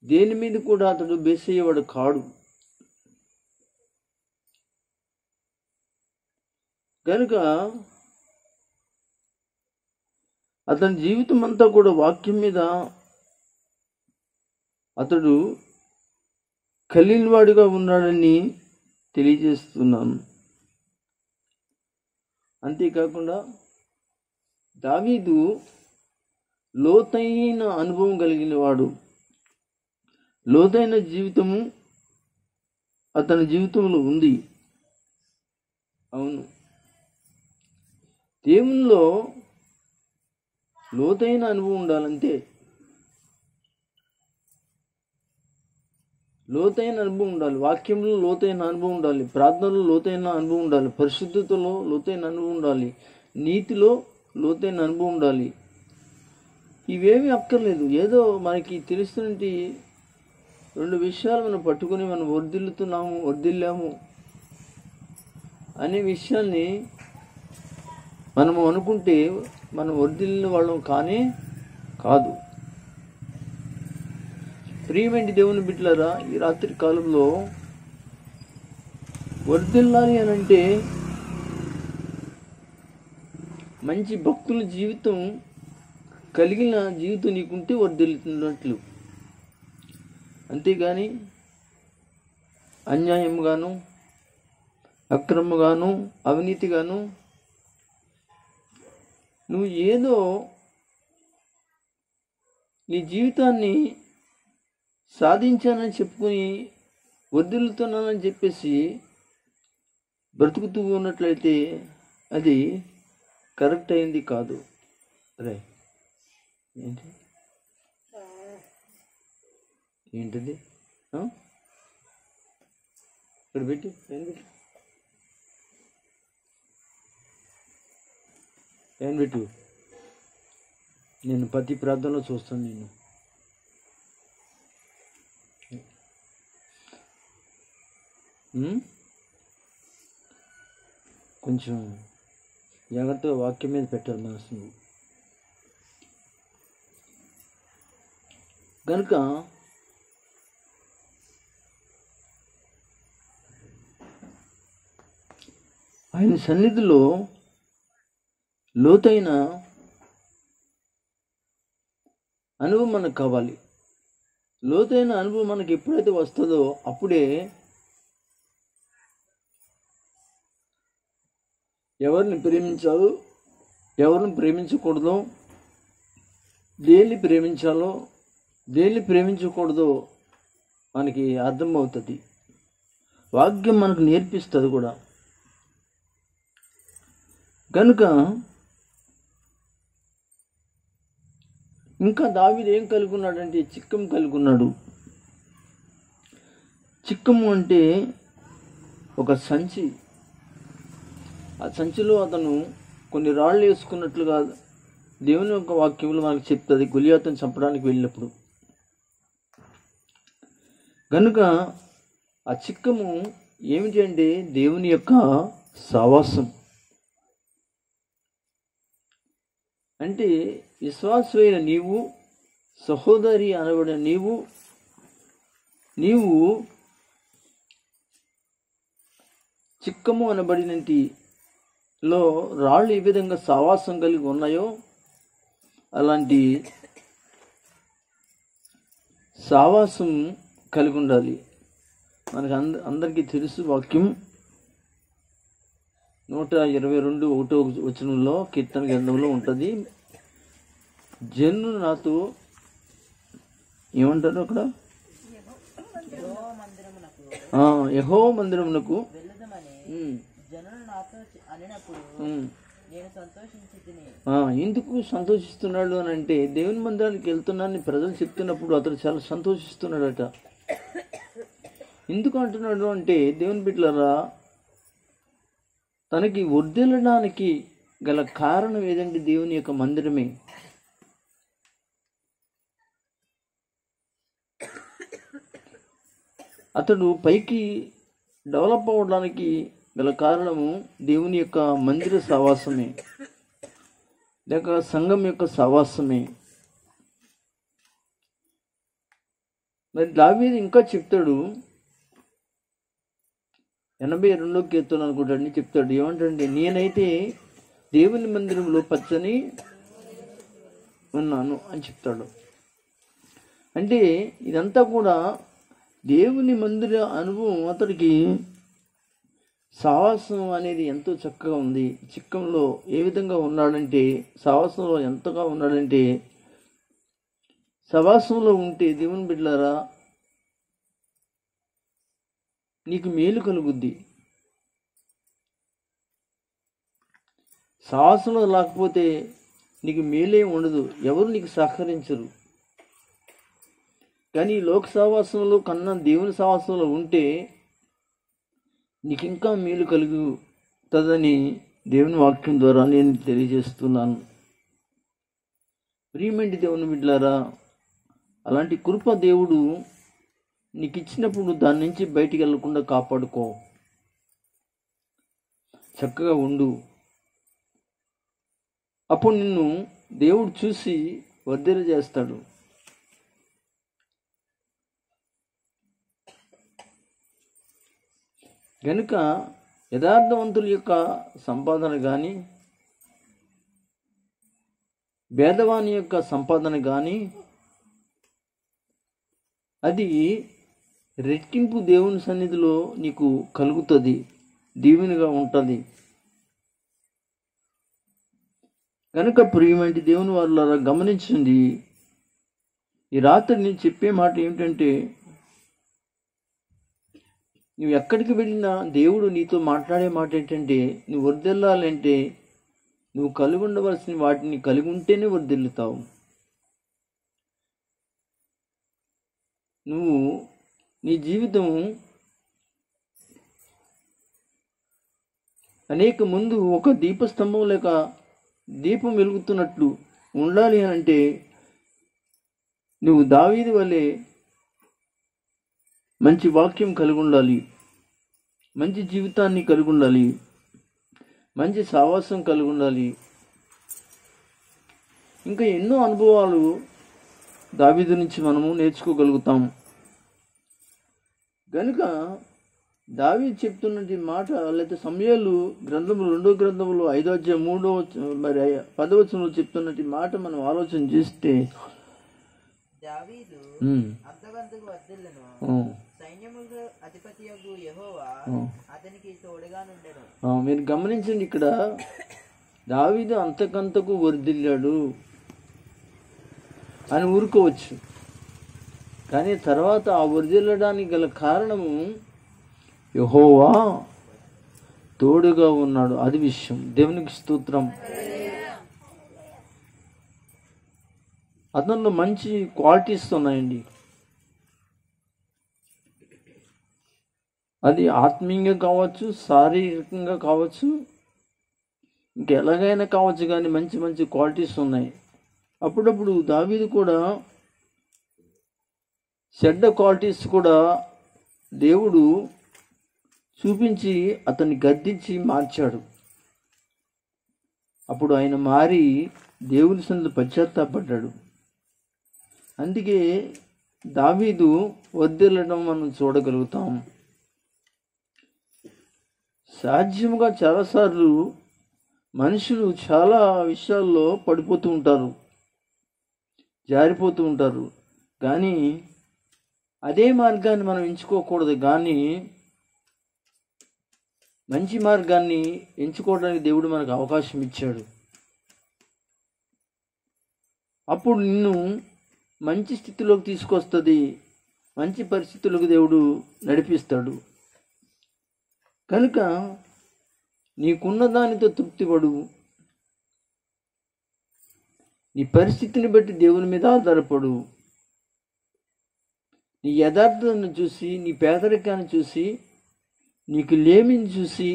దేని మీద కూడా అతడు బేస్ అయ్యేవాడు కాడు. కనుక అతని జీవితం అంతా కూడా వాక్యం మీద అతడు కలిగినవాడిగా ఉన్నాడని తెలియజేస్తున్నాను. అంతేకాకుండా దావీదు లోతైన అనుభవం కలిగిన వాడు. లోతైన జీవితము అతని జీవితంలో ఉంది. అవును, దేవునిలో లోతైన అనుభవం ఉండాలంటే, లోతైన అనుభవం ఉండాలి. వాక్యంలో లోతైన అనుభవం ఉండాలి. ప్రార్థనలో లోతైన అనుభవం ఉండాలి. పరిశుద్ధతలో లోతైన అనుభవం ఉండాలి. నీతిలో లోతైన అనుభవం ఉండాలి. ఇవేమీ అక్కర్లేదు. ఏదో మనకి తెలుస్తున్నటి 2 విషయాలు మనం పట్టుకుని మనం వర్ధిల్లాము అనే విషయాన్ని మనము అనుకుంటే మనం వర్ధిల్లిన వాళ్ళం కానే కాదు. ప్రియమైన దేవుని బిడ్డలారా, ఈ రాత్రి కాలంలో వర్ధిల్లాలి అని అంటే మంచి భక్తుల జీవితం కలిగిన జీవితం నీకుంటే వర్ధిల్లుతున్నట్లు. అంతేగాని అన్యాయంగాను, అక్రమగాను, అవినీతిగాను నువ్వు ఏదో నీ జీవితాన్ని సాధించానని చెప్పుకొని వర్ధిల్లుతున్నానని చెప్పేసి బ్రతుకుతూ ఉన్నట్లయితే అది కరెక్ట్ అయింది కాదు. రే ఏంటి ఏంటిది ఇక్కడ పెట్టి ఏం పెట్టు. నేను ప్రతి ప్రార్థనలో చూస్తాను. నేను కొంచెం జాగ్రత్తగా వాక్యం మీద పెట్టాలి మనసుని. కనుక ఆయన సన్నిధిలో లోతైన అనుభవం మనకు కావాలి. లోతైన అనుభవం మనకి ఎప్పుడైతే వస్తుందో అప్పుడే ఎవరిని ప్రేమించాలో, ఎవరిని ప్రేమించకూడదో, దేన్ని ప్రేమించాలో, దేన్ని ప్రేమించకూడదో మనకి అర్థమవుతుంది. వాక్యం మనకు నేర్పిస్తుంది కూడా. కనుక ఇంకా దావీదు ఏం కలిగి ఉన్నాడంటే చిక్కం కలిగి ఉన్నాడు. చిక్కము అంటే ఒక సంచి. ఆ సంచిలో అతను కొన్ని రాళ్ళు వేసుకున్నట్లుగా దేవుని యొక్క వాక్యంలో మనకు చెప్తుంది గొలియాతును చంపడానికి వెళ్ళినప్పుడు. కనుక ఆ చిక్కము ఏమిటి అంటే దేవుని యొక్క సావాసం. అంటే విశ్వాసమైన నీవు, సహోదరి అనబడిన నీవు చిక్కము అనబడినటిలో రాళ్ళు ఏ విధంగా సావాసం కలిగి ఉన్నాయో అలాంటి సావాసం కలిగి ఉండాలి. మనకు అందరికీ తెలుసు వాక్యం 122:1 కీర్తన గ్రంథంలో ఉంటుంది. జనులు నాతో ఏమంటారు అక్కడ, యెహోవా మందిరమునకు ఎందుకు సంతోషిస్తున్నాడు అని అంటే దేవుని మందిరానికి వెళ్తున్నానని ప్రజలు చెప్తున్నప్పుడు అతడు చాలా సంతోషిస్తున్నాడట. ఎందుకు అంటున్నాడు అంటే దేవుని బిడ్డలారా, తనకి వర్ధిల్లడానికి గల కారణం ఏదంటే దేవుని యొక్క మందిరమే. అతడు పైకి డెవలప్ అవ్వడానికి గల కారణము దేవుని యొక్క మందిర సహవాసమే, లేక సంఘం యొక్క సహవాసమే. మరి దావీదు ఇంకా చెప్తాడు, 82వ కీర్తన అనుకుంటాడని చెప్తాడు. ఏమంటాడంటే నేనైతే దేవుని మందిరంలో పచ్చని ఉన్నాను అని చెప్తాడు. అంటే ఇదంతా కూడా దేవుని మందిర అనుభవం. అతడికి సావాసం అనేది ఎంతో చక్కగా ఉంది. చిక్కంలో ఏ విధంగా ఉన్నాడంటే, సావాసంలో ఎంతగా ఉన్నాడంటే, సవాసంలో ఉంటే దేవుని బిడ్డలారా నీకు మేలు కలుగుద్ది. సావాసంలో లేకపోతే నీకు మేలే ఉండదు, ఎవరు నీకు సహకరించరు. కానీ లోక సహవాసంలో కన్నా దేవుని సహవాసంలో ఉంటే నీకు ఇంకా మేలు కలుగుతుందని దేవుని వాక్యం ద్వారా నేను తెలియజేస్తున్నాను. ప్రియమైన దేవుని బిడ్డలారా, అలాంటి కృప దేవుడు నీకు ఇచ్చినప్పుడు దాని నుంచి బయటికి వెళ్ళకుండా కాపాడుకో, చక్కగా ఉండు. అప్పుడు నిన్ను దేవుడు చూసి వర్ధిల్ల చేస్తాడు. కనుక యథార్థవంతుల యొక్క సంపాదన కానీ, భేదవాని యొక్క సంపాదన కానీ అది రెట్టింపు దేవుని సన్నిధిలో నీకు కలుగుతుంది, దీవెనగా ఉంటుంది. కనుక ప్రియమైన దేవుని వారులారా గమనించండి, ఈ రాత్రి నేను చెప్పే మాట ఏమిటంటే, నువ్వు ఎక్కడికి వెళ్ళినా దేవుడు నీతో మాట్లాడే మాట ఏంటంటే, నువ్వు వర్ధిల్లాలంటే నువ్వు కలిగి ఉండవలసిన వాటిని కలిగి ఉంటేనే వర్ధిల్లుతావు. నువ్వు నీ జీవితం అనేక ముందు ఒక దీపస్తంభం లేక దీపం వెలుగుతున్నట్లు ఉండాలి అని అంటే నువ్వు దావీదు వలె మంచి వాక్యం కలిగి ఉండాలి, మంచి జీవితాన్ని కలిగి ఉండాలి, మంచి సావాసం కలిగి ఉండాలి. ఇంకా ఎన్నో అనుభవాలు దావీదు నుంచి మనము నేర్చుకోగలుగుతాం. కనుక దావీదు చెప్తున్నది మాట, లేదా సమూయేలు గ్రంథములు 2వ గ్రంథములు 5వ అధ్యాయం 10వ వచనంలో చెప్తున్నది మాట మనం ఆలోచన చేస్తే, దావీదు అంతకంతకు వర్ధిల్లెను, సైన్యములకు అధిపతియగు యెహోవా అతనికి తోడుగా నుండెను. మీరు గమనించండి, ఇక్కడ దావీదు అంతకంతకు వర్ధిల్లాడు అని ఊరుకోవచ్చు, కానీ తర్వాత ఆ వర్ధిల్లడానికి గల కారణము యెహోవా తోడుగా ఉన్నాడు. అది విషయం. దేవునికి స్తోత్రం. అతనిలో మంచి క్వాలిటీస్ ఉన్నాయండి. అది ఆత్మీయంగా కావచ్చు, శారీరకంగా కావచ్చు, ఇంకెలాగైనా కావచ్చు, కానీ మంచి మంచి క్వాలిటీస్ ఉన్నాయి. అప్పుడప్పుడు దావీదు కూడా చెడ్డ క్వాలిటీస్ కూడా దేవుడు చూపించి అతన్ని గద్దించి మార్చాడు. అప్పుడు ఆయన మారి దేవుని సన్నిధిలో పశ్చాత్తాపడ్డాడు. అందుకే దావీదు వర్ధిల్లడం మనం చూడగలుగుతాం. సాధ్యముగా చాలాసార్లు మనుషులు చాలా విషయాల్లో పడిపోతూ ఉంటారు, జారిపోతూ ఉంటారు. కానీ అదే మార్గాన్ని మనం ఎంచుకోకూడదు, కానీ మంచి మార్గాన్ని ఎంచుకోవడానికి దేవుడు మనకు అవకాశం ఇచ్చాడు. అప్పుడు నిన్ను మంచి స్థితిలోకి తీసుకొస్తుంది, మంచి పరిస్థితులకు దేవుడు నడిపిస్తాడు. కనుక నీకున్న దానితో తృప్తిపడు. నీ పరిస్థితిని బట్టి దేవుని మీద ఆధారపడు. నీ యథార్థతను చూసి, నీ పేదరికాన్ని చూసి, నీకు లేమిని చూసి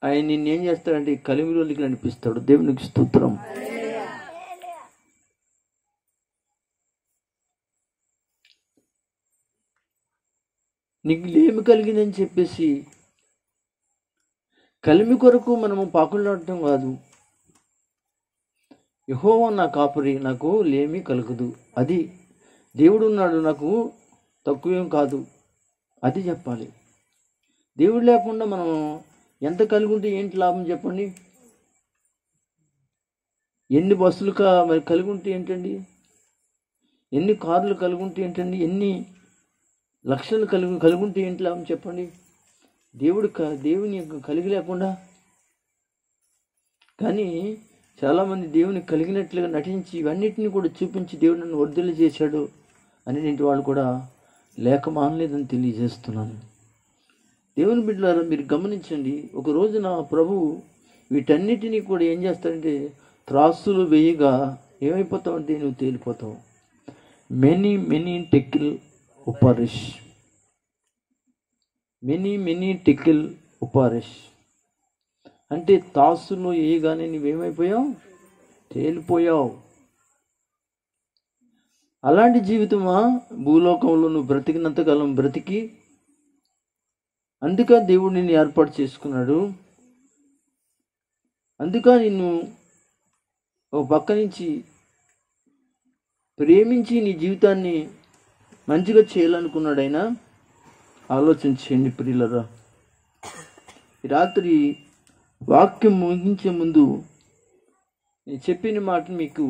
ఆయన నిన్నేం చేస్తాడంటే కలిమిలోనికి నడిపిస్తాడు. దేవునికి స్తోత్రం. నీకు లేమి కలిగిందని చెప్పేసి కలిమి కొరకు మనము పాకులాడటం కాదు. యెహోవా నా కాపరి, నాకు లేమి కలుగదు. అది దేవుడు ఉన్నాడు, నాకు తక్కువేం కాదు, అది చెప్పాలి. దేవుడు లేకుండా మనం ఎంత కలిగి ఉంటే ఏంటి లాభం చెప్పండి? ఎన్ని బస్సులు మరి కలిగి ఉంటే ఏంటండి? ఎన్ని కార్లు కలిగి ఉంటే ఏంటండి? ఎన్ని లక్షలు కలిగి ఉంటే ఏంటి లాభం చెప్పండి? దేవుని కలిగి లేకుండా. కానీ చాలామంది దేవుని కలిగినట్లుగా నటించి ఇవన్నిటిని కూడా చూపించి దేవుడు నన్ను వర్ధిల్లు చేశాడు అనేటువంటి వాళ్ళు కూడా లేక మానలేదని తెలియజేస్తున్నాను. దేవుని బిడ్డలారా, మీరు గమనించండి. ఒక రోజున ప్రభువు వీటన్నిటినీ కూడా ఏం చేస్తాడంటే త్రాసులు వేయగా ఏమైపోతావంటే నువ్వు తేలిపోతావు. మెనీ టెకిల్ ఉపారిష్, మెనీ టెకిల్ ఉపారిష్ అంటే తాసులో వేయగానే నువ్వేమైపోయావు? తేలిపోయావు. అలాంటి జీవితమా భూలోకంలో నువ్వు బ్రతికినంతకాలం బ్రతికి, అందుక దేవుడు నిన్ను ఏర్పాటు చేసుకున్నాడు. అందుక నిన్ను ఒక పక్క నుంచి ప్రేమించి నీ జీవితాన్ని మంచిగా చేయాలనుకున్నాడు ఆయన. ఆలోచించండి ప్రియులరా. ఈ రాత్రి వాక్యం ముగించే ముందు నేను చెప్పిన మాట మీకు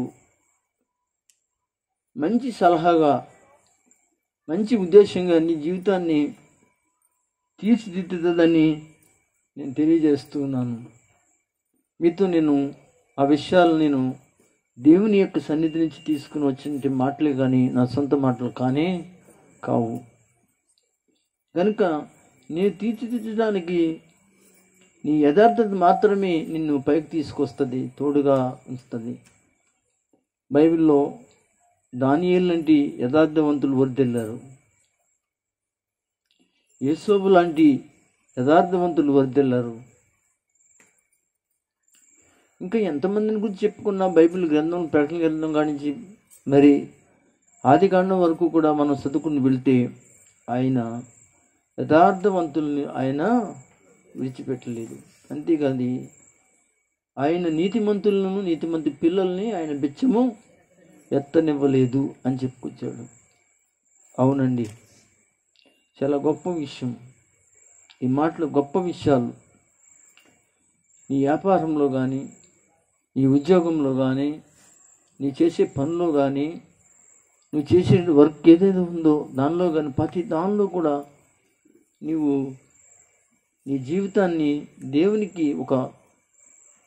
మంచి సలహాగా, మంచి ఉద్దేశంగా నీ జీవితాన్ని తీర్చిదిద్దుతుందని నేను తెలియజేస్తున్నాను. మీతో నేను ఆ విషయాలు నేను దేవుని యొక్క సన్నిధి నుంచి తీసుకుని వచ్చిన మాటలే కానీ నా సొంత మాటలు కానే కావు. కనుక నేను తీర్చిదిద్దడానికి నీ యథార్థత మాత్రమే నిన్ను పైకి తీసుకొస్తుంది, తోడుగా ఉంచుతుంది. బైబిల్లో దానియేలు లాంటి యథార్థవంతులు వర్ధిల్లారు, యేసోబు లాంటి యథార్థవంతులు వర్ధిల్లారు. ఇంకా ఎంతమందిని గురించి చెప్పుకున్నా బైబిల్ గ్రంథం, ప్రకటన గ్రంథం కానించి మరి ఆది కాండం వరకు కూడా మనం చదువుకుని వెళ్తే ఆయన యథార్థవంతుల్ని ఆయన విడిచిపెట్టలేదు. అంతేకాదు ఆయన నీతిమంతులను, నీతిమంతి పిల్లల్ని ఆయన బిచ్చము ఎత్తనివ్వలేదు అని చెప్పుకొచ్చాడు. అవునండి, చాలా గొప్ప విషయం. ఈ మాటలు గొప్ప విషయాలు. నీ వ్యాపారంలో కానీ, నీ ఉద్యోగంలో కానీ, నీ చేసే పనిలో కానీ, నువ్వు చేసే వర్క్ ఏదైతే ఉందో దానిలో కానీ, ప్రతి దానిలో కూడా నీవు నీ జీవితాన్ని దేవునికి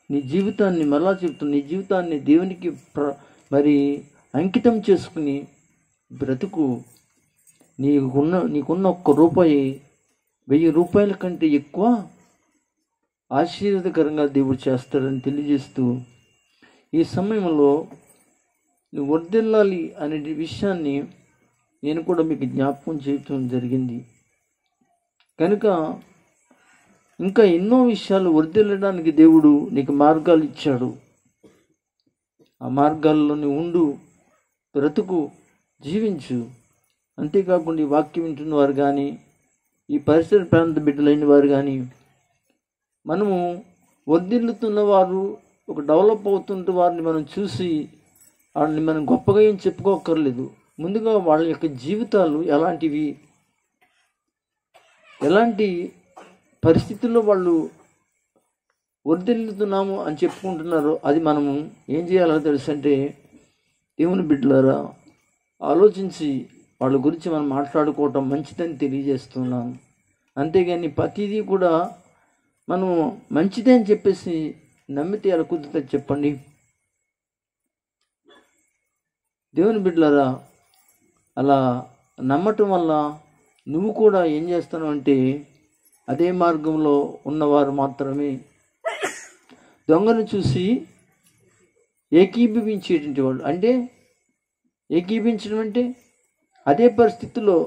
నీ జీవితాన్ని మరలా చెప్తున్నా, నీ జీవితాన్ని దేవునికి మరి అంకితం చేసుకుని బ్రతుకు. నీకున్న ఒక్క రూపాయి 1000 రూపాయల కంటే ఎక్కువ ఆశీర్వాదకరంగా దేవుడు చేస్తాడని తెలియజేస్తూ, ఈ సమయంలో నువ్వు వర్ధిల్లాలి అనే విషయాన్ని నేను కూడా మీకు జ్ఞాపకం చేయటం జరిగింది. కనుక ఇంకా ఎన్నో విషయాలు వర్ధిల్లడానికి దేవుడు నీకు మార్గాలు ఇచ్చాడు. ఆ మార్గాల్లోని ఉండు, బ్రతుకు, జీవించు. అంతేకాకుండా ఈ వాక్యం వింటున్న వారు కానీ, ఈ పరిసర ప్రాంత బిడ్డలైన వారు కానీ, మనము వర్ధిల్లుతున్న వారు, ఒక డెవలప్ అవుతున్న వారిని మనం చూసి వాళ్ళని మనం గొప్పగా ఏం చెప్పుకోకర్లేదు. ముందుగా వాళ్ళ యొక్క జీవితాలు ఎలాంటి పరిస్థితుల్లో వాళ్ళు వర్ధిల్లుతున్నాము అని చెప్పుకుంటున్నారో అది మనము ఏం చేయాలో తెలుసు. అంటే దేవుని బిడ్డలారా, ఆలోచించి వాళ్ళ గురించి మనం మాట్లాడుకోవటం మంచిదని తెలియజేస్తున్నాను. అంతేగాని ప్రతిదీ కూడా మనం మంచిదే అని చెప్పేసి నమ్మితే అలా కుదురుతుంది చెప్పండి. దేవుని బిడ్డలారా, అలా నమ్మటం వల్ల నువ్వు కూడా ఏం చేస్తున్నావు అంటే అదే మార్గంలో ఉన్నవారు మాత్రమే దొంగను చూసి ఏకీభవించేటువంటి వాళ్ళు. అంటే ఏకీభవించడం అంటే అదే పరిస్థితుల్లో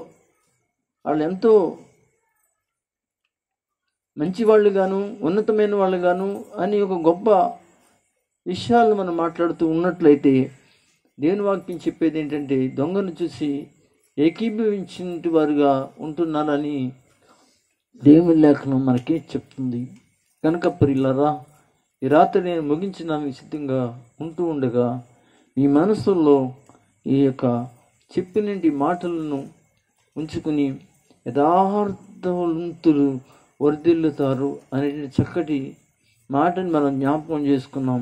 వాళ్ళు ఎంతో మంచి వాళ్ళు గాను, ఉన్నతమైన వాళ్ళు గాను అని ఒక గొప్ప విషయాలు మనం మాట్లాడుతూ ఉన్నట్లయితే దేవుని వాక్యం చెప్పేది ఏంటంటే దొంగను చూసి ఏకీభవించిన వారుగా ఉంటున్నారని దేవుని లేఖనం మనకి చెప్తుంది. కనుక ప్రియులారా, ఈ రాత్రి నేను ముగించడానికి సిద్ధంగా ఉంటూ ఉండగా మీ మనసుల్లో ఈ యొక్క చెప్పినటి మాటలను ఉంచుకుని యథార్థవంతులు వర్ధిల్లుతారు అనే చక్కటి మాటని మనం జ్ఞాపకం చేసుకున్నాం.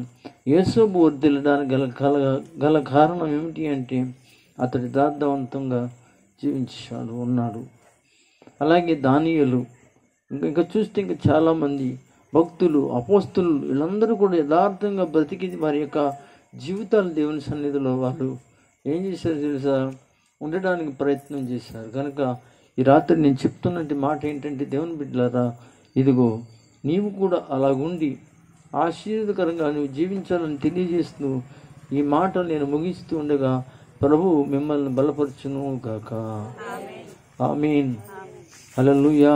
యేసోబు వర్ధిల్లడానికి గల కారణం ఏమిటి అంటే అతడు యథార్థవంతంగా ఉన్నాడు. అలాగే దానియేలు, ఇంకా చూస్తే ఇంకా చాలామంది భక్తులు, అపోస్తులు, వీళ్ళందరూ కూడా యథార్థంగా బ్రతికి వారి యొక్క జీవితాలు దేవుని సన్నిధిలో వాళ్ళు ఏం చేశారు తెలుసా, ఉండడానికి ప్రయత్నం చేశారు. కనుక ఈ రాత్రి నేను చెప్తున్నట్టు మాట ఏంటంటే దేవుని బిడ్డలారా, ఇదిగో నీవు కూడా అలాగుండి ఆశీర్వాదకరంగా నువ్వు జీవించాలని తెలియజేస్తూ ఈ మాటలు నేను ముగిస్తూ ఉండగా ప్రభువు మిమ్మల్ని బలపరచును గాక. ఆమేన్. హల్లెలూయా.